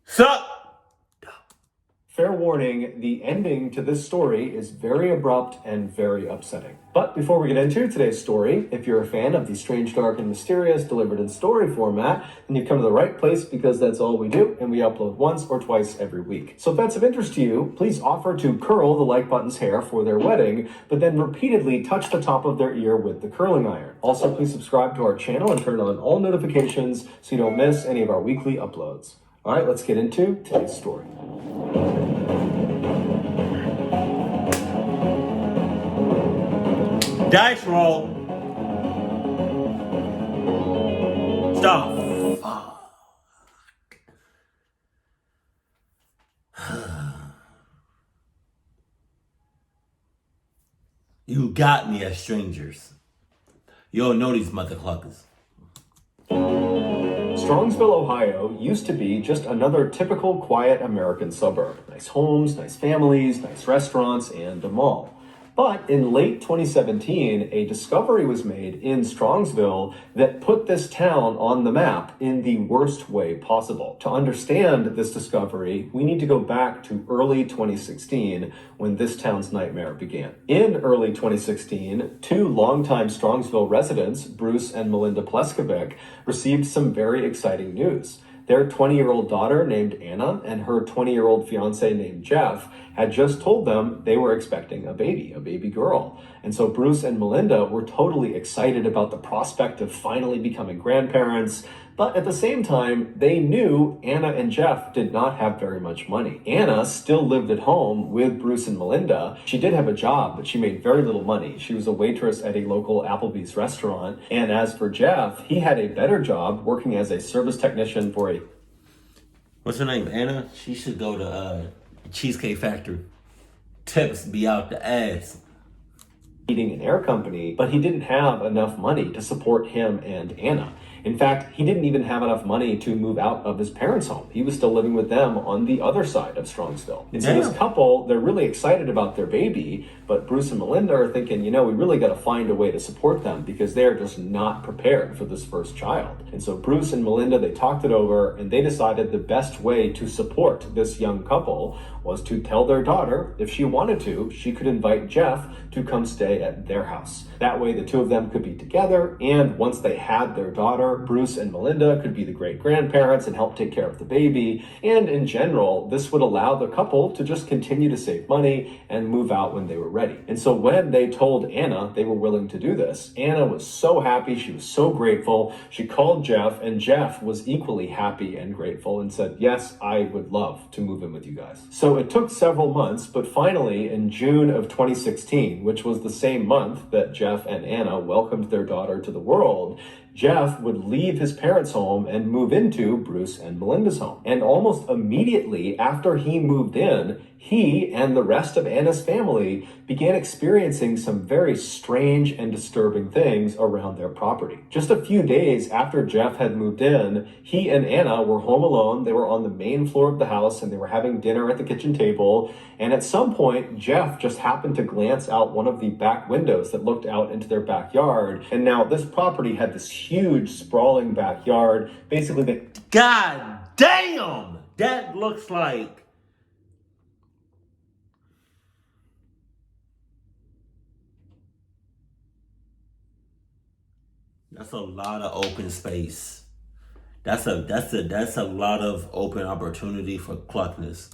Sup? Fair warning, the ending to this story is very abrupt and very upsetting. But before we get into today's story, if you're a fan of the strange, dark, and mysterious delivered in story format, then you've come to the right place because that's all we do, and we upload once or twice every week. So if that's of interest to you, please offer to curl the like button's hair for their wedding, but then repeatedly touch the top of their ear with the curling iron. Also, please subscribe to our channel and turn on all notifications so you don't miss any of our weekly uploads. All right, let's get into today's story. Dice roll. Stop. You got me as strangers. You don't know these motherfuckers. Strongsville, Ohio used to be just another typical quiet American suburb. Nice homes, nice families, nice restaurants, and a mall. But in late 2017, a discovery was made in Strongsville that put this town on the map in the worst way possible. To understand this discovery, we need to go back to early 2016 when this town's nightmare began. In early 2016, two longtime Strongsville residents, Bruce and Melinda Pleskovic, received some very exciting news. Their 20-year-old daughter named Anna and her 20-year-old fiance named Jeff had just told them they were expecting a baby girl. And so Bruce and Melinda were totally excited about the prospect of finally becoming grandparents. But at the same time, they knew Anna and Jeff did not have very much money. Anna still lived at home with Bruce and Melinda. She did have a job, but she made very little money. She was a waitress at a local Applebee's restaurant. And as for Jeff, he had a better job working as a service technician for a... What's her name? Anna? She should go to Cheesecake Factory. Tips be out the ass. Heating and air company, but he didn't have enough money to support him and Anna. In fact, he didn't even have enough money to move out of his parents' home. He was still living with them on the other side of Strongsville. And so this couple, they're really excited about their baby, but Bruce and Melinda are thinking, we really got to find a way to support them because they're just not prepared for this first child. And so Bruce and Melinda, they talked it over and they decided the best way to support this young couple was to tell their daughter if she wanted to, she could invite Jeff to come stay at their house. That way the two of them could be together, and once they had their daughter, Bruce and Melinda could be the great-grandparents and help take care of the baby. And in general, this would allow the couple to just continue to save money and move out when they were ready. And so when they told Anna they were willing to do this, Anna was so happy, she was so grateful. She called Jeff, and Jeff was equally happy and grateful and said, yes, I would love to move in with you guys. So it took several months, but finally in June of 2016, which was the same month that Jeff and Anna welcomed their daughter to the world, Jeff would leave his parents' home and move into Bruce and Melinda's home. And almost immediately after he moved in, he and the rest of Anna's family began experiencing some very strange and disturbing things around their property. Just a few days after Jeff had moved in, he and Anna were home alone. They were on the main floor of the house and they were having dinner at the kitchen table. And at some point, Jeff just happened to glance out one of the back windows that looked out into their backyard. And now this property had this huge sprawling backyard. Basically, God damn! That looks like... That's a lot of open space. That's a lot of open opportunity for cluckness.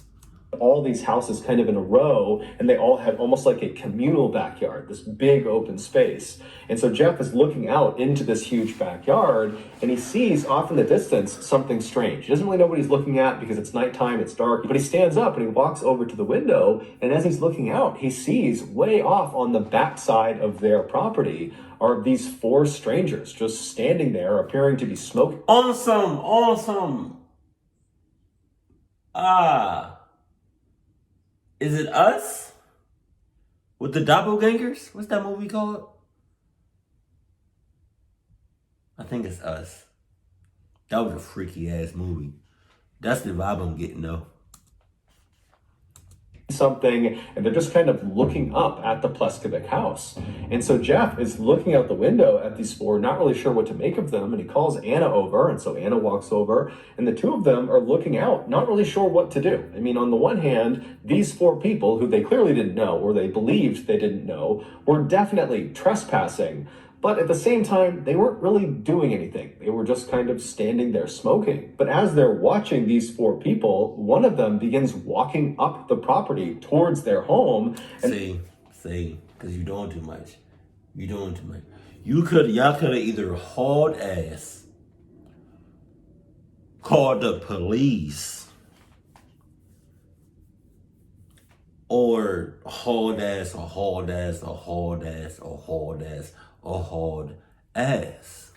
all these houses kind of in a row, and they all had almost like a communal backyard, this big open space. And so Jeff is looking out into this huge backyard, and he sees off in the distance something strange. He doesn't really know what he's looking at because it's nighttime, it's dark, but he stands up and he walks over to the window, and as he's looking out, he sees way off on the backside of their property are these four strangers just standing there appearing to be smoking. Awesome. Is it Us? With the doppelgangers? What's that movie called? I think it's Us. That was a freaky ass movie. That's the vibe I'm getting though. something, and they're just kind of looking up at the Pleskovic house. And so Jeff is looking out the window at these four, not really sure what to make of them, and he calls Anna over, and so Anna walks over, and the two of them are looking out, not really sure what to do. I mean, on the one hand, these four people, who they clearly didn't know, or they believed they didn't know, were definitely trespassing. But at the same time, they weren't really doing anything. They were just kind of standing there smoking. But as they're watching these four people, one of them begins walking up the property towards their home. And see, because you're doing too much. You're doing too much. Y'all could have either hauled ass, called the police, or hauled ass, or hauled ass, or hauled ass, or hauled ass, or hauled ass.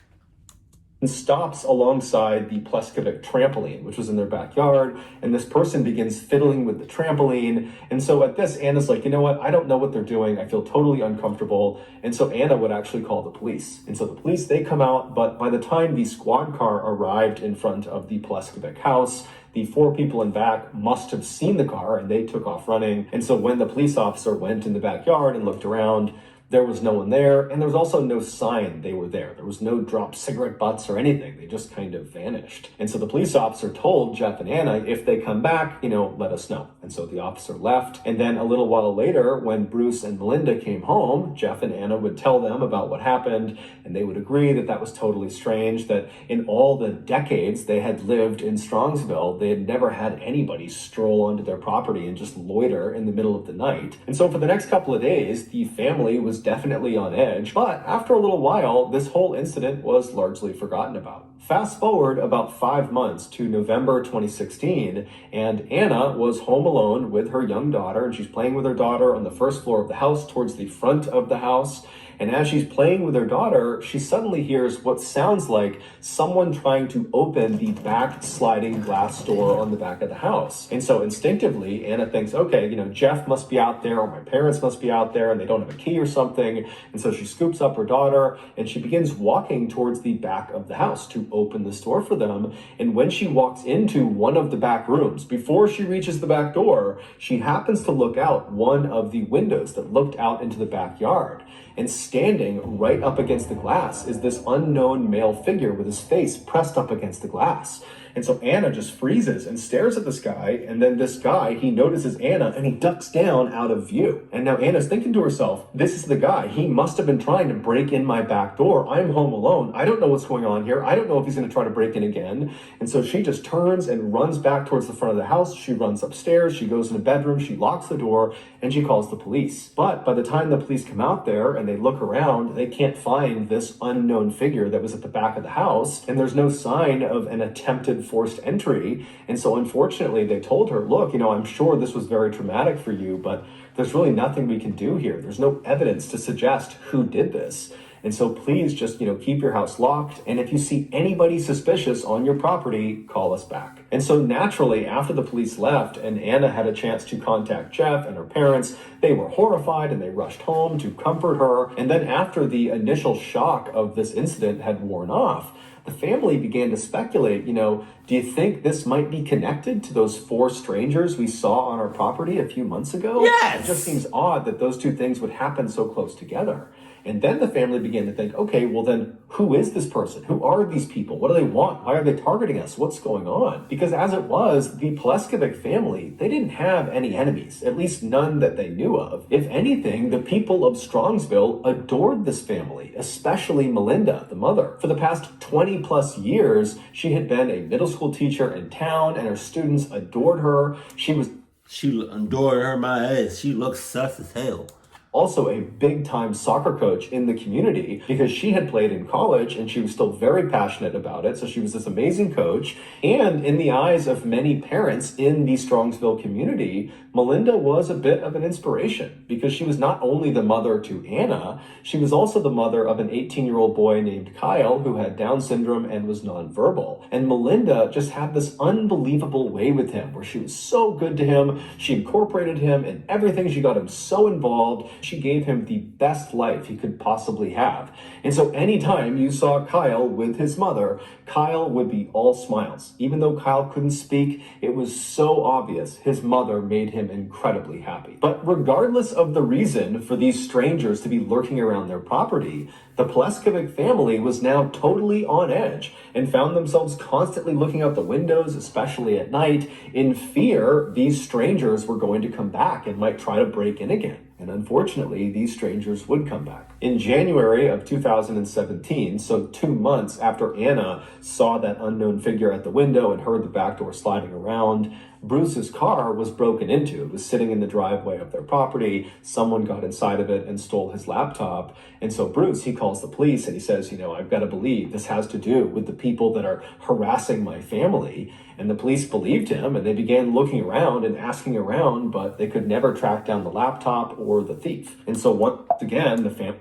And stops alongside the Pleskovic trampoline, which was in their backyard, and this person begins fiddling with the trampoline. And so at this, Anna's like, you know what, I don't know what they're doing, I feel totally uncomfortable. And so Anna would actually call the police. And so the police, they come out, but by the time the squad car arrived in front of the Pleskovic house, the four people in back must have seen the car, and they took off running. And so when the police officer went in the backyard and looked around, there was no one there, and there was also no sign they were there. There was no dropped cigarette butts or anything. They just kind of vanished. And so the police officer told Jeff and Anna, if they come back, let us know. And so the officer left. And then a little while later, when Bruce and Melinda came home, Jeff and Anna would tell them about what happened, and they would agree that that was totally strange, that in all the decades they had lived in Strongsville, they had never had anybody stroll onto their property and just loiter in the middle of the night. And so for the next couple of days, the family was definitely on edge, but after a little while, this whole incident was largely forgotten about. Fast forward about 5 months to November 2016, and Anna was home alone with her young daughter, and she's playing with her daughter on the first floor of the house towards the front of the house. And as she's playing with her daughter, she suddenly hears what sounds like someone trying to open the back sliding glass door on the back of the house. And so instinctively, Anna thinks, okay, Jeff must be out there, or my parents must be out there, and they don't have a key or something. And so she scoops up her daughter, and she begins walking towards the back of the house to open this door for them. And when she walks into one of the back rooms, before she reaches the back door, she happens to look out one of the windows that looked out into the backyard. And standing right up against the glass is this unknown male figure with his face pressed up against the glass. And so Anna just freezes and stares at this guy, and then this guy, he notices Anna, and he ducks down out of view. And now Anna's thinking to herself, this is the guy. He must have been trying to break in my back door. I'm home alone. I don't know what's going on here. I don't know if he's going to try to break in again. And so she just turns and runs back towards the front of the house. She runs upstairs. She goes in the bedroom. She locks the door, and she calls the police. But by the time the police come out there and they look around, they can't find this unknown figure that was at the back of the house, and there's no sign of an attempted forced entry. And so unfortunately, they told her, look, I'm sure this was very traumatic for you, but there's really nothing we can do here. There's no evidence to suggest who did this. And so please just, keep your house locked. And if you see anybody suspicious on your property, call us back. And so naturally, after the police left and Anna had a chance to contact Jeff and her parents, they were horrified and they rushed home to comfort her. And then after the initial shock of this incident had worn off, the family began to speculate, do you think this might be connected to those four strangers we saw on our property a few months ago? Yes! It just seems odd that those two things would happen so close together. And then the family began to think, okay, well then, who is this person? Who are these people? What do they want? Why are they targeting us? What's going on? Because as it was, the Pleskovic family, they didn't have any enemies, at least none that they knew of. If anything, the people of Strongsville adored this family, especially Melinda, the mother. For the past 20 plus years, she had been a middle school teacher in town, and her students adored her. She adored her my ass. She looks sus as hell. Also a big-time soccer coach in the community, because she had played in college and she was still very passionate about it. So she was this amazing coach. And in the eyes of many parents in the Strongsville community, Melinda was a bit of an inspiration, because she was not only the mother to Anna, she was also the mother of an 18-year-old boy named Kyle who had Down syndrome and was nonverbal. And Melinda just had this unbelievable way with him where she was so good to him. She incorporated him in everything. She got him so involved. She gave him the best life he could possibly have. And so anytime you saw Kyle with his mother, Kyle would be all smiles. Even though Kyle couldn't speak, it was so obvious his mother made him incredibly happy. But regardless of the reason for these strangers to be lurking around their property, the Pleskovic family was now totally on edge and found themselves constantly looking out the windows, especially at night, in fear these strangers were going to come back and might try to break in again. And unfortunately, these strangers would come back. In January of 2017, so 2 months after Anna saw that unknown figure at the window and heard the back door sliding around, Bruce's car was broken into. It was sitting in the driveway of their property. Someone got inside of it and stole his laptop. And so Bruce, he calls the police and he says, I've got to believe this has to do with the people that are harassing my family. And the police believed him and they began looking around and asking around, but they could never track down the laptop or the thief. And so once again, the family...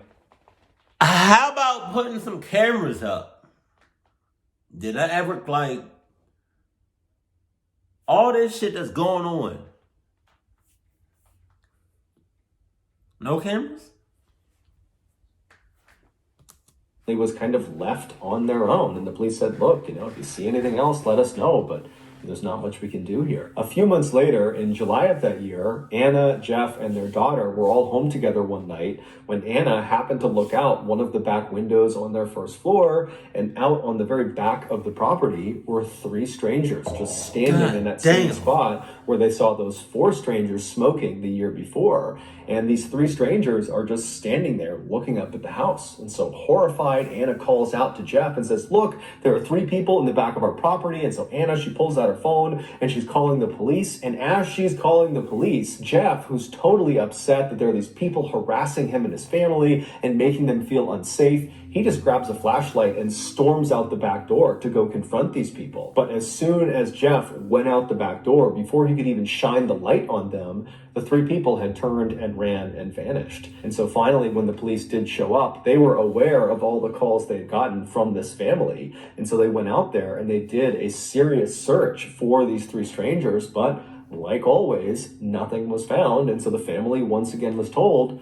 How about putting some cameras up? Did I ever, all this shit that's going on? No cameras? He was kind of left on their own. And the police said, look, if you see anything else, let us know. But there's not much we can do here. A few months later, in July of that year, Anna, Jeff, and their daughter were all home together one night when Anna happened to look out one of the back windows on their first floor, and out on the very back of the property were 3 strangers just standing in that same spot where they saw those 4 strangers smoking the year before. And these 3 strangers are just standing there looking up at the house. And so horrified, Anna calls out to Jeff and says, look, there are 3 people in the back of our property. And so Anna, she pulls out her phone and she's calling the police. And as she's calling the police, Jeff, who's totally upset that there are these people harassing him and his family and making them feel unsafe, he just grabs a flashlight and storms out the back door to go confront these people. But as soon as Jeff went out the back door, before he could even shine the light on them, the 3 people had turned and ran and vanished. And so finally, when the police did show up, they were aware of all the calls they had gotten from this family. And so they went out there and they did a serious search for these 3 strangers. But like always, nothing was found. And so the family once again was told,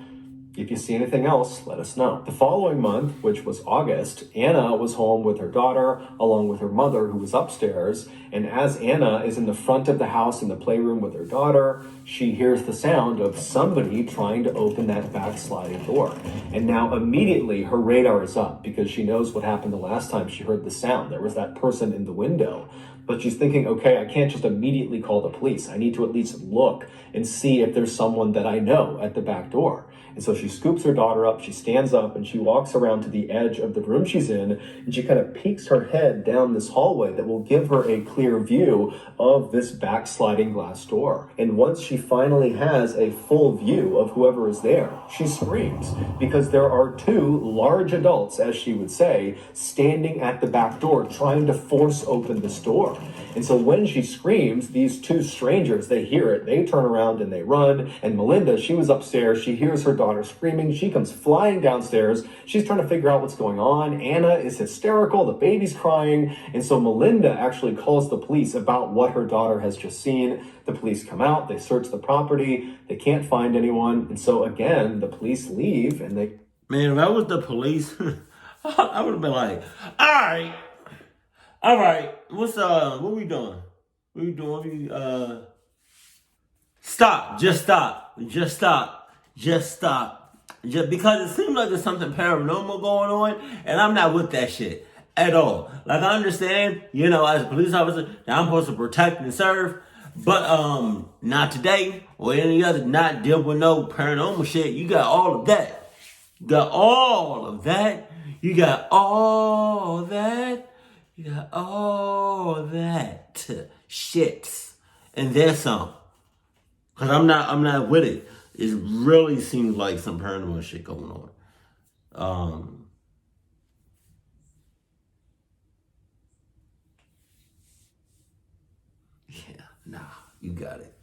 if you see anything else, let us know. The following month, which was August, Anna was home with her daughter, along with her mother, who was upstairs. And as Anna is in the front of the house in the playroom with her daughter, she hears the sound of somebody trying to open that back sliding door. And now immediately her radar is up because she knows what happened the last time she heard the sound. There was that person in the window. But she's thinking, okay, I can't just immediately call the police. I need to at least look and see if there's someone that I know at the back door. And so she scoops her daughter up, she stands up, and she walks around to the edge of the room she's in, and she kind of peeks her head down this hallway that will give her a clear view of this backsliding glass door. And once she finally has a full view of whoever is there, she screams, because there are 2 large adults, as she would say, standing at the back door trying to force open this door. And so when she screams, these 2 strangers, they hear it, they turn around and they run. And Melinda, she was upstairs, she hears her daughter screaming, she comes flying downstairs, she's trying to figure out what's going on. Anna is hysterical, the baby's crying, and so Melinda actually calls the police about what her daughter has just seen. The police come out, they search the property, they can't find anyone, and so again, the police leave and they... Man, if I was the police, I would have been like, all right, what we doing? Stop, just stop. Just because it seems like there's something paranormal going on, and I'm not with that shit at all. Like, I understand, as a police officer, that I'm supposed to protect and serve, but not today or any other, not deal with no paranormal shit. You got all of that. You got all that shit, and there's some. Cause I'm not with it. It really seems like some paranormal shit going on. You got it.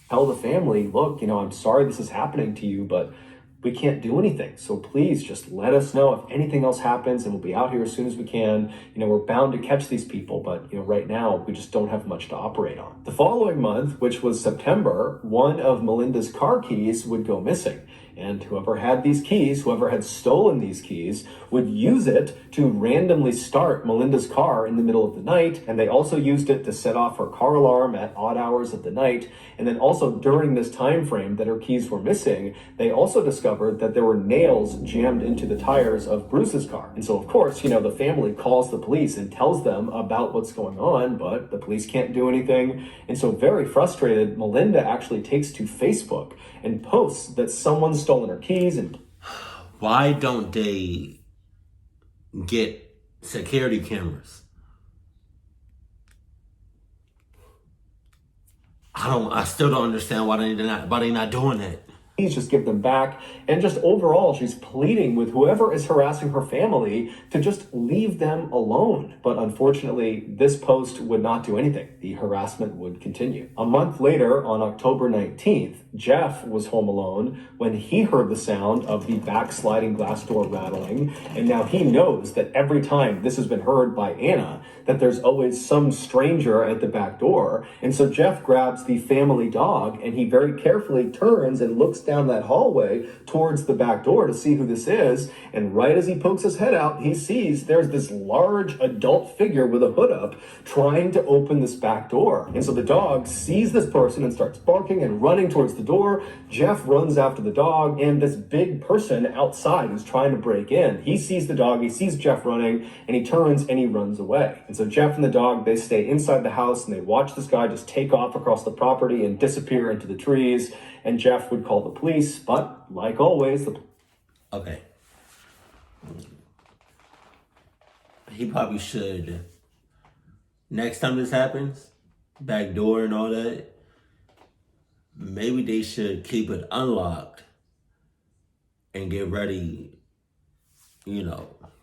Tell the family, look, I'm sorry this is happening to you, but we can't do anything. So please just let us know if anything else happens, and we'll be out here as soon as we can. We're bound to catch these people, but right now we just don't have much to operate on. The following month, which was September, one of Melinda's car keys would go missing. And whoever had these keys, whoever had stolen these keys, would use it to randomly start Melinda's car in the middle of the night. And they also used it to set off her car alarm at odd hours of the night. And then also during this time frame that her keys were missing, they also discovered that there were nails jammed into the tires of Bruce's car. And so, of course, the family calls the police and tells them about what's going on, but the police can't do anything. And so, very frustrated, Melinda actually takes to Facebook and posts that someone's stolen her keys. And why don't they get security cameras? I still don't understand why they're not doing that. Please just give them back. And just overall, she's pleading with whoever is harassing her family to just leave them alone. But unfortunately, this post would not do anything. The harassment would continue. A month later, on October 19th, Jeff was home alone when he heard the sound of the backsliding glass door rattling. And now he knows that every time this has been heard by Anna, that there's always some stranger at the back door. And so Jeff grabs the family dog and he very carefully turns and looks down that hallway towards the back door to see who this is. And right as he pokes his head out, he sees there's this large adult figure with a hood up trying to open this back door. And so the dog sees this person and starts barking and running towards the door. Jeff runs after the dog, and this big person outside who's trying to break in, he sees the dog, he sees Jeff running, and he turns and he runs away. And so Jeff and the dog, they stay inside the house and they watch this guy just take off across the property and disappear into the trees. And Jeff would call the police, but like always, okay. He probably should. Next time this happens, back door and all that, maybe they should keep it unlocked and get ready,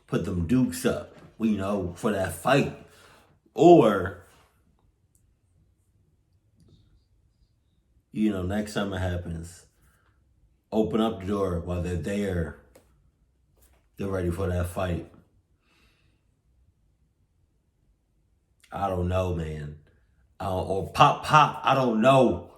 put them dukes up, for that fight. Or, next time it happens, open up the door while they're there. They're ready for that fight. I don't know, man. Or pop, I don't know.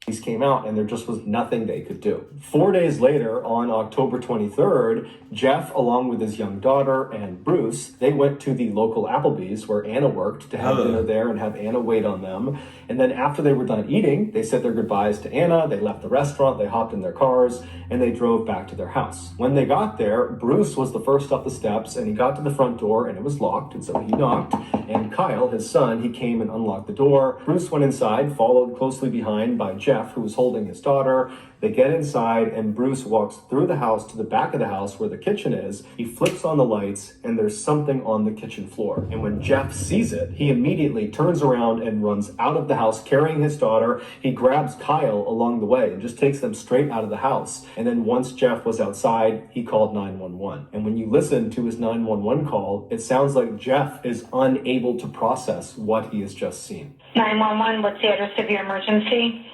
These came out and there just was nothing they could do. 4 days later, on October 23rd, Jeff, along with his young daughter and Bruce, they went to the local Applebee's where Anna worked to have dinner there and have Anna wait on them. And then after they were done eating, they said their goodbyes to Anna, they left the restaurant, they hopped in their cars, and they drove back to their house. When they got there, Bruce was the first up the steps, and he got to the front door and it was locked, and so he knocked. And Kyle, his son, he came and unlocked the door. Bruce went inside, followed closely behind by Jeff, who was holding his daughter. They get inside and Bruce walks through the house to the back of the house where the kitchen is. He flips on the lights and there's something on the kitchen floor. And when Jeff sees it, he immediately turns around and runs out of the house carrying his daughter. He grabs Kyle along the way and just takes them straight out of the house. And then once Jeff was outside, he called 911. And when you listen to his 911 call, it sounds like Jeff is unable to process what he has just seen. 911, what's the address of your emergency?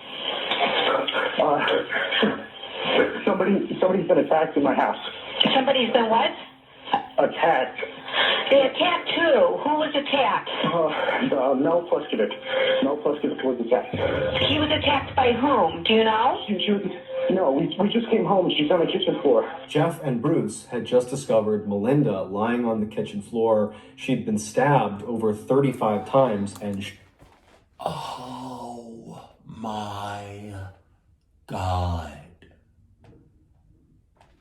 Somebody's been attacked in my house. Somebody's been what? Attacked. They attacked who? Who was attacked? Mel Pluskevich. Mel Pluskevich was attacked. He was attacked by whom? Do you know? No, we just came home. She's on the kitchen floor. Jeff and Bruce had just discovered Melinda lying on the kitchen floor. She'd been stabbed over 35 times and oh my God.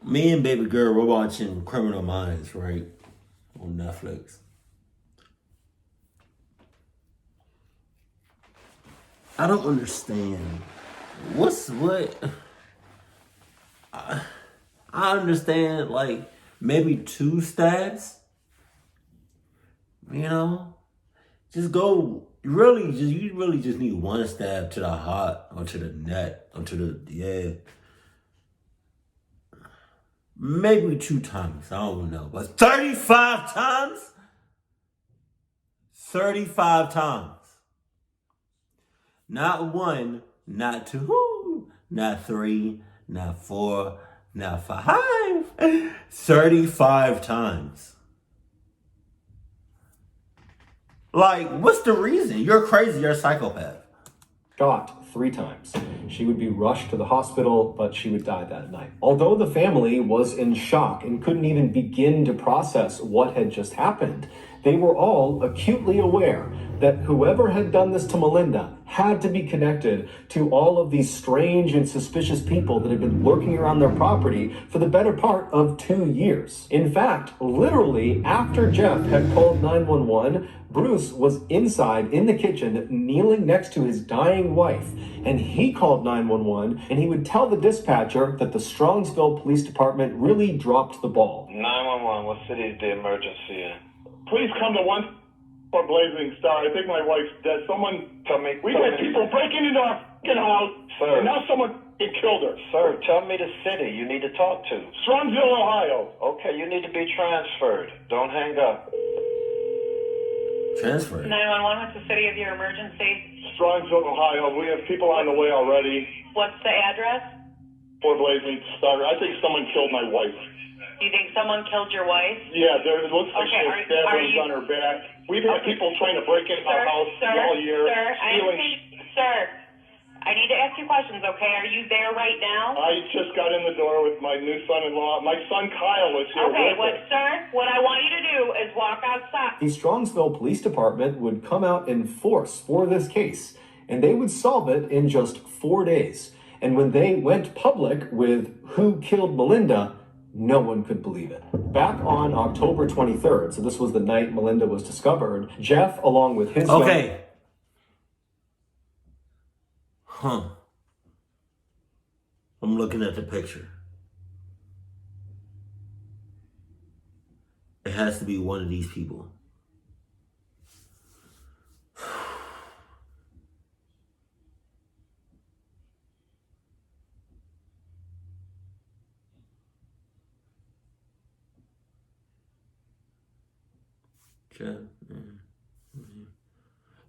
Me and baby girl were watching Criminal Minds, right? On Netflix. I don't understand. I understand, like, maybe 2 stabs. Just go. You really just need 1 stab to the heart or to the neck or to the maybe 2 times. I don't know, but 35 times. 35 times. Not 1, not 2, not 3, not 4, not 5. 35 times. Like, what's the reason? You're crazy. You're a psychopath. shot 3 times. She would be rushed to the hospital, but she would die that night. Although the family was in shock and couldn't even begin to process what had just happened, they were all acutely aware that whoever had done this to Melinda had to be connected to all of these strange and suspicious people that had been lurking around their property for the better part of 2 years. In fact, literally after Jeff had called 911, Bruce was inside in the kitchen kneeling next to his dying wife, and he called 911 and he would tell the dispatcher that the Strongsville Police Department really dropped the ball. 911, what city is the emergency in? Please come to 1 for Blazing Star. I think my wife's dead. We've had people breaking into our fucking house, Sir. and now someone killed her. Sir, tell me the city you need to talk to. Strongsville, Ohio. Okay, you need to be transferred. Don't hang up. Transfer. 911, what's the city of your emergency? Strongsville, Ohio. We have people on the way already. What's the address? For Blazing Star. I think someone killed my wife. Do you think someone killed your wife? Yeah, it looks like Okay, she has stab wounds on her back. We've had people trying to break into our house all year. Sir, I need to ask you questions, okay? Are you there right now? I just got in the door with my new son-in-law. My son Kyle is here Okay, with us. sir, what I want you to do is walk outside. The Strongsville Police Department would come out in force for this case, and they would solve it in just 4 days. And when they went public with who killed Melinda, no one could believe it. Back on October 23rd, so this was the night Melinda was discovered, Jeff, along with his... Okay. I'm looking at the picture. It has to be one of these people.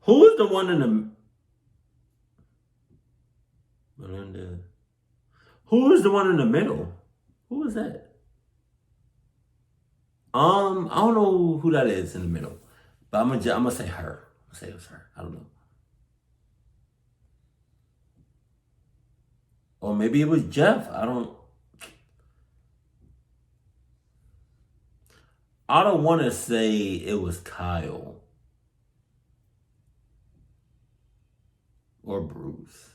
Who is the one in the Melinda? Who is the one in the middle? Who is that? I don't know who that is in the middle, but I'm gonna say her. I'm gonna say it was her. I don't know. Or maybe it was Jeff. I don't want to say it was Kyle or Bruce.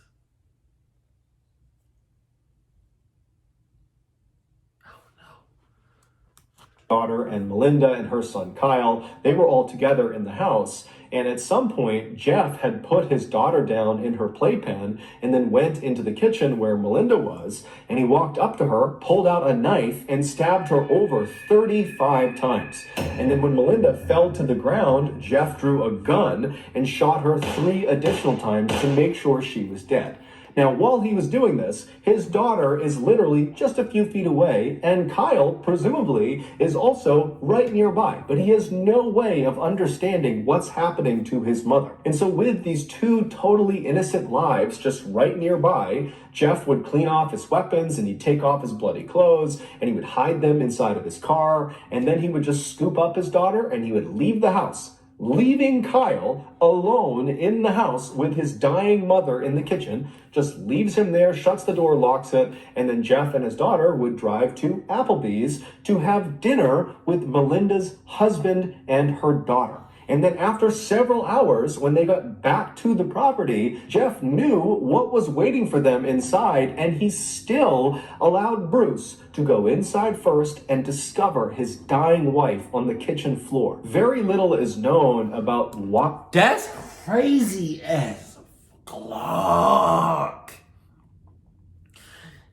Daughter and Melinda and her son Kyle, they were all together in the house, and at some point Jeff had put his daughter down in her playpen and then went into the kitchen where Melinda was, and he walked up to her, pulled out a knife, and stabbed her over 35 times. And then when Melinda fell to the ground, Jeff drew a gun and shot her 3 additional times to make sure she was dead. Now, while he was doing this, his daughter is literally just a few feet away, and Kyle, presumably, is also right nearby, but he has no way of understanding what's happening to his mother. And so with these 2 totally innocent lives just right nearby, Jeff would clean off his weapons, and he'd take off his bloody clothes, and he would hide them inside of his car, and then he would just scoop up his daughter, and he would leave the house, leaving Kyle alone in the house with his dying mother in the kitchen, just leaves him there, shuts the door, locks it, and then Jeff and his daughter would drive to Applebee's to have dinner with Melinda's husband and her daughter. And then after several hours, when they got back to the property, Jeff knew what was waiting for them inside, and he still allowed Bruce to go inside first and discover his dying wife on the kitchen floor. Very little is known about what... That's crazy as fuck.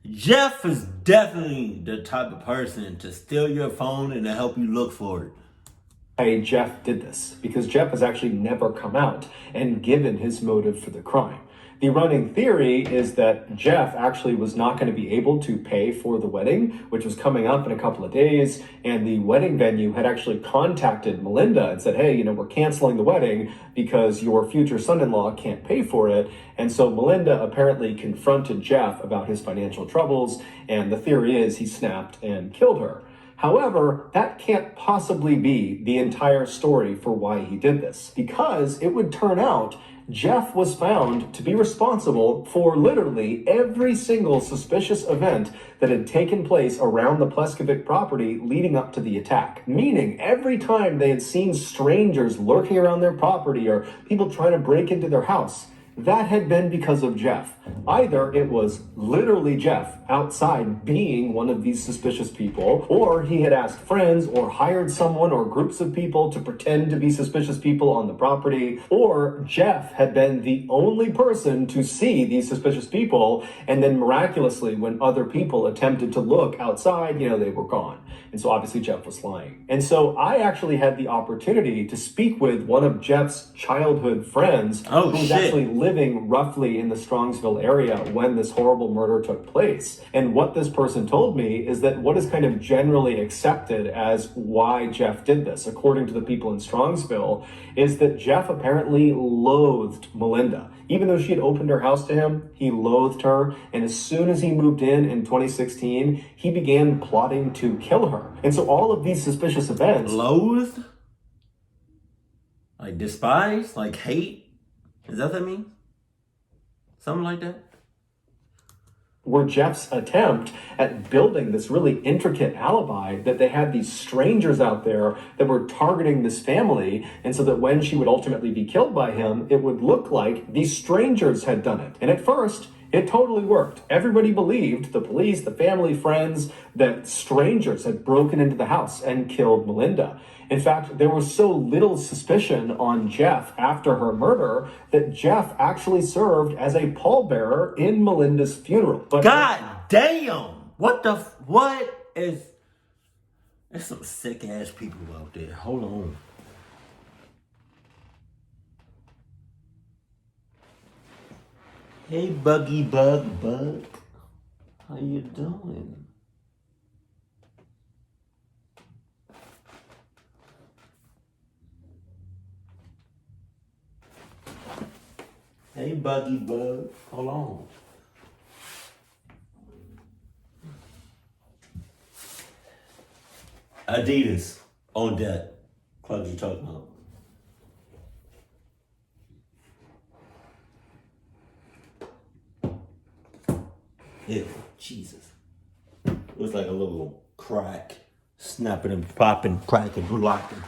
Jeff is definitely the type of person to steal your phone and to help you look for it. Why Jeff did this, because Jeff has actually never come out and given his motive for the crime. The running theory is that Jeff actually was not going to be able to pay for the wedding, which was coming up in a couple of days, and the wedding venue had actually contacted Melinda and said, hey, we're canceling the wedding because your future son-in-law can't pay for it. And so Melinda apparently confronted Jeff about his financial troubles, and the theory is he snapped and killed her. However, that can't possibly be the entire story for why he did this, because it would turn out Jeff was found to be responsible for literally every single suspicious event that had taken place around the Pleskovic property leading up to the attack. Meaning, every time they had seen strangers lurking around their property or people trying to break into their house, that had been because of Jeff. Either it was literally Jeff outside being one of these suspicious people, or he had asked friends or hired someone or groups of people to pretend to be suspicious people on the property, or Jeff had been the only person to see these suspicious people, and then miraculously when other people attempted to look outside, they were gone. And so obviously Jeff was lying. And so I actually had the opportunity to speak with one of Jeff's childhood friends who was actually living roughly in the Strongsville area when this horrible murder took place. And what this person told me is that what is kind of generally accepted as why Jeff did this, according to the people in Strongsville, is that Jeff apparently loathed Melinda. Even though she had opened her house to him, he loathed her. And as soon as he moved in 2016, he began plotting to kill her. And so all of these suspicious events... Loathed? Like despise? Like hate? Is that what that means? Something like that? were Jeff's attempt at building this really intricate alibi that they had these strangers out there that were targeting this family, and so that when she would ultimately be killed by him, it would look like these strangers had done it. And at first, it totally worked. Everybody believed, the police, the family, friends, that strangers had broken into the house and killed Melinda. In fact, there was so little suspicion on Jeff after her murder that Jeff actually served as a pallbearer in Melinda's funeral. But God damn! What is... There's some sick ass people out there. Hold on. Hey, Buggy Bug. How you doing? Hey, Buggy Bug. Hold on. Adidas on deck. Club you talking about? Ew, Jesus. It was like a little crack. Snapping and popping, cracking, blocking.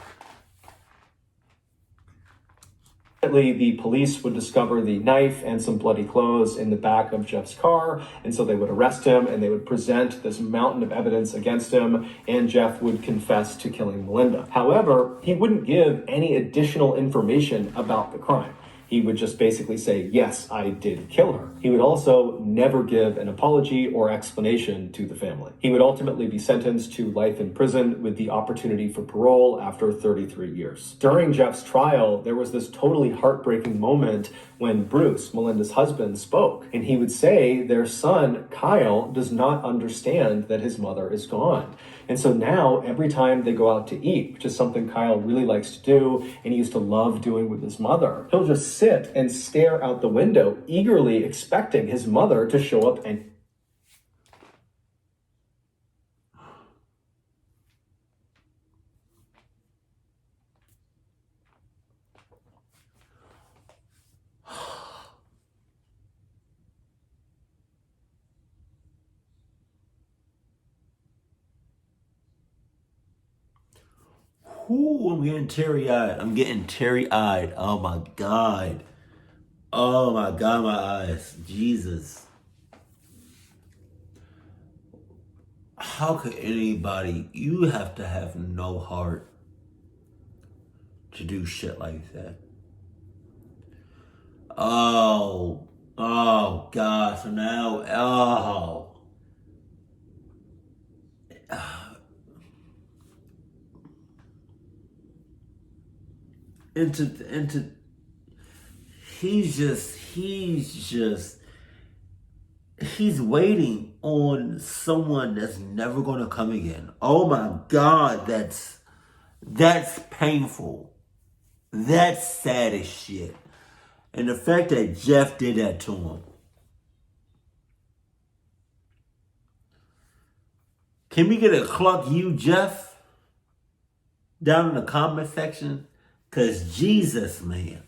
the police would discover the knife and some bloody clothes in the back of Jeff's car, and so they would arrest him and they would present this mountain of evidence against him, and Jeff would confess to killing Melinda. However, he wouldn't give any additional information about the crime. He would just basically say, yes, I did kill her. He would also never give an apology or explanation to the family. He would ultimately be sentenced to life in prison with the opportunity for parole after 33 years. During Jeff's trial, there was this totally heartbreaking moment when Bruce, Melinda's husband, spoke. And he would say their son, Kyle, does not understand that his mother is gone. And so now, every time they go out to eat, which is something Kyle really likes to do, and he used to love doing with his mother, he'll just sit and stare out the window, eagerly expecting his mother to show up and Ooh, I'm getting teary-eyed. Oh my God. Oh my God, my eyes. Jesus. How could anybody, you have to have no heart to do shit like that. Oh God, so now, he's waiting on someone that's never gonna come again. Oh my God, that's painful. That's sad as shit. And the fact that Jeff did that to him. Can we get a cluck you, Jeff? Down in the comment section? Because Jesus, man.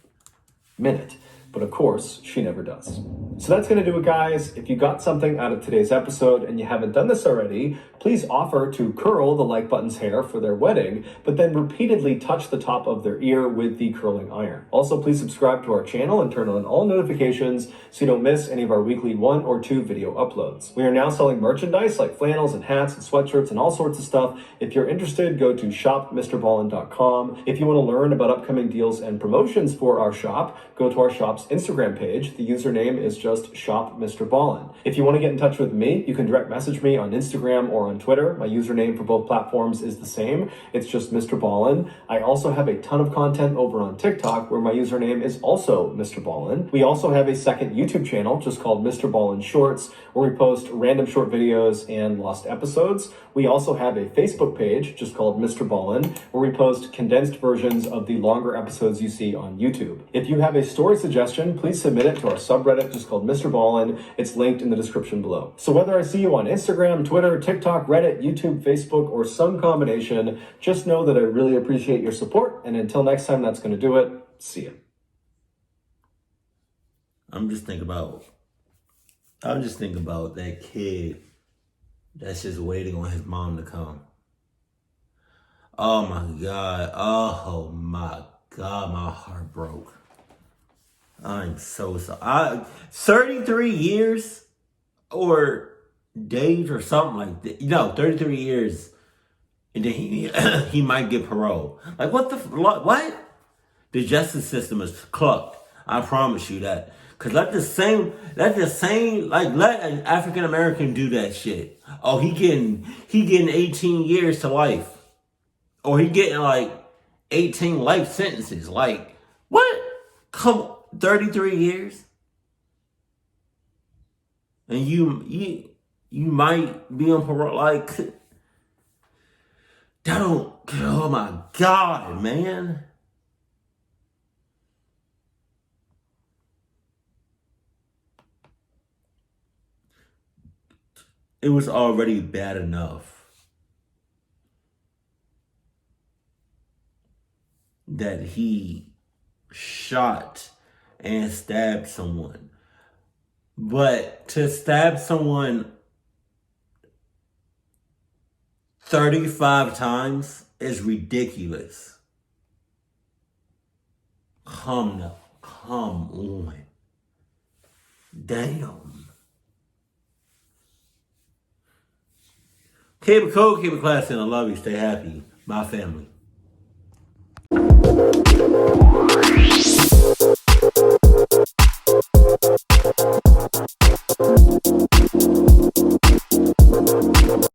minute. But of course, she never does. So that's going to do it, guys. If you got something out of today's episode and you haven't done this already, please offer to curl the like button's hair for their wedding, but then repeatedly touch the top of their ear with the curling iron. Also, please subscribe to our channel and turn on all notifications so you don't miss any of our weekly 1 or 2 video uploads. We are now selling merchandise like flannels and hats and sweatshirts and all sorts of stuff. If you're interested, go to shopmrballen.com. If you want to learn about upcoming deals and promotions for our shop, go to our shop's Instagram page. The username is just shopmrballen. If you want to get in touch with me, you can direct message me on Instagram or on Twitter. My username for both platforms is the same. It's just MrBallen. I also have a ton of content over on TikTok where my username is also MrBallen. We also have a second YouTube channel just called MrBallen Shorts where we post random short videos and lost episodes. We also have a Facebook page just called MrBallen where we post condensed versions of the longer episodes you see on YouTube. If you have a story suggestion, please submit it to our subreddit just called MrBallen. It's linked in the description below. So whether I see you on Instagram, Twitter, TikTok, Reddit, YouTube, Facebook, or some combination, just know that I really appreciate your support. And until next time, that's going to do it. See ya. I'm just thinking about that kid that's just waiting on his mom to come. Oh my God, my heart broke. I'm so sorry. 33 years or days or something like that. 33 years. And then he might get parole. Like, what? The justice system is clucked. I promise you that. Because let an African American do that shit. Oh, he getting 18 years to life. Or he getting like 18 life sentences. Like, what? Come on, 33 years? And you might be on parole. Like, oh my God, man. It was already bad enough that he shot and stabbed someone. But to stab someone 35 times is ridiculous. Come on. Damn. Keep it cool, keep it classy, and I love you. Stay happy. My family.